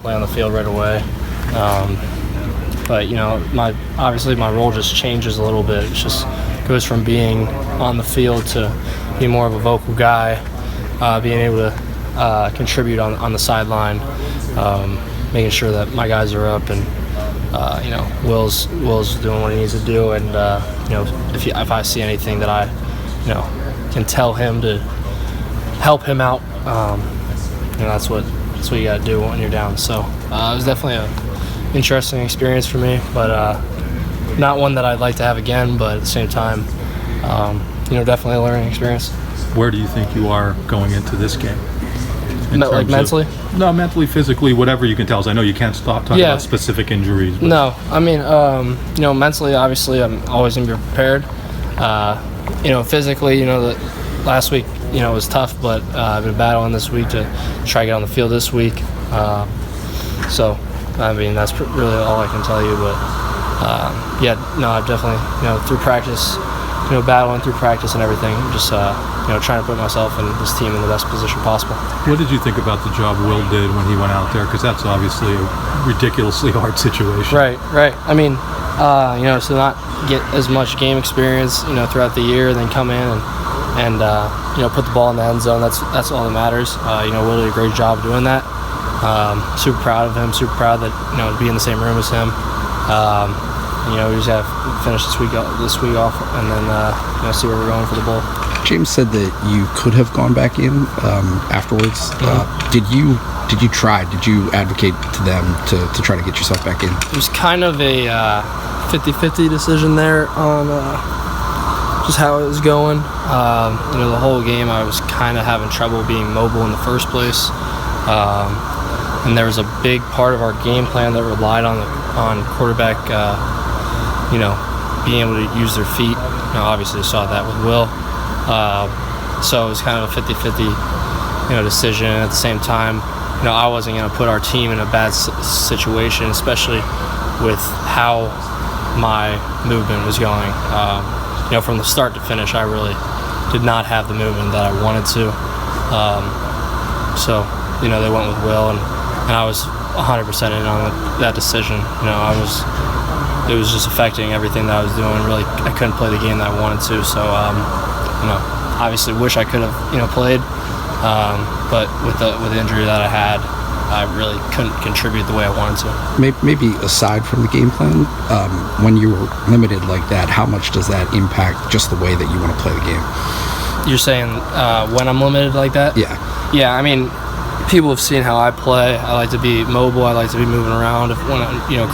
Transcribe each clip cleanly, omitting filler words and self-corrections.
play on the field right away. But obviously my role just changes a little bit. It just goes from being on the field to being more of a vocal guy, being able to contribute on the sideline, making sure that my guys are up and Will's doing what he needs to do, and if I see anything that I can tell him to help him out, that's what you got to do when you're down. So it was definitely an interesting experience for me, but not one that I'd like to have again. But at the same time, definitely a learning experience. Where do you think you are going into this game? Like mentally? No, mentally, physically, whatever you can tell us. I know you can't stop talking about specific injuries. But. No, I mean, mentally, obviously, I'm always going to be prepared. Physically, the last week, was tough, but I've been battling this week to try to get on the field this week. So, I mean, that's really all I can tell you. But, I've definitely, through practice, battling through practice and everything, just, trying to put myself and this team in the best position possible. What did you think about the job Will did when he went out there? Because that's obviously a ridiculously hard situation. Right. I mean, to not get as much game experience, throughout the year, and then come in and put the ball in the end zone. That's all that matters. Will did a great job doing that. Super proud of him. Super proud that to be in the same room as him. We just have to finish this week off, and then see where we're going for the bowl. James said that you could have gone back in afterwards. Did you try? Did you advocate to them to try to get yourself back in? It was kind of a 50-50 decision there on just how it was going. The whole game I was kind of having trouble being mobile in the first place. And there was a big part of our game plan that relied on quarterback, being able to use their feet. Obviously saw that with Will. So it was kind of a 50-50, decision. At the same time, I wasn't going to put our team in a bad situation, especially with how my movement was going. From the start to finish, I really did not have the movement that I wanted to. So they went with Will, and I was 100% in on that decision. It was just affecting everything that I was doing. Really, I couldn't play the game that I wanted to. So, obviously wish I could have, played. But with the injury that I had, I really couldn't contribute the way I wanted to. Maybe aside from the game plan, when you were limited like that, how much does that impact just the way that you want to play the game? You're saying when I'm limited like that? Yeah. Yeah, I mean, people have seen how I play. I like to be mobile. I like to be moving around.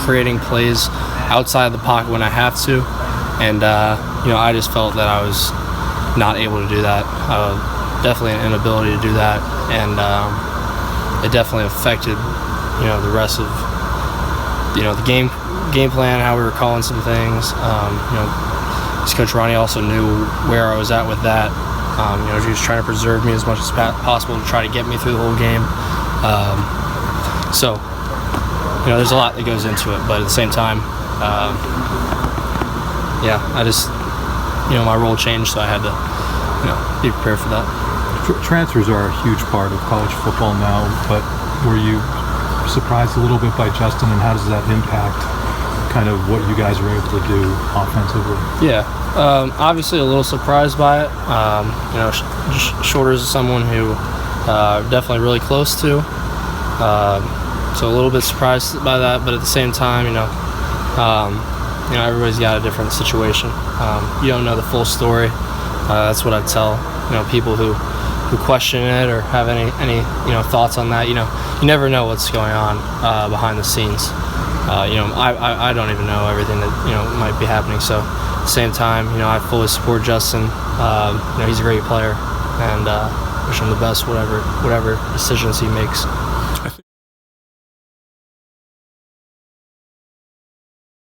Creating plays outside the pocket when I have to. And, I just felt that I was not able to do that. Definitely an inability to do that. And it definitely affected, the rest of, the game plan, how we were calling some things. Coach Ronnie also knew where I was at with that. He was trying to preserve me as much as possible to try to get me through the whole game. So, there's a lot that goes into it, but at the same time, I just, my role changed, so I had to, be prepared for that. Transfers are a huge part of college football now, but were you surprised a little bit by Justin, and how does that impact kind of what you guys were able to do offensively? Yeah. Obviously a little surprised by it. Shorter is someone who definitely really close to. So a little bit surprised by that, but at the same time, everybody's got a different situation. You don't know the full story. That's what I tell, people who question it or have any thoughts on that. You never know what's going on behind the scenes. I don't even know everything that might be happening. So at the same time, I fully support Justin. He's a great player, and wish him the best whatever decisions he makes.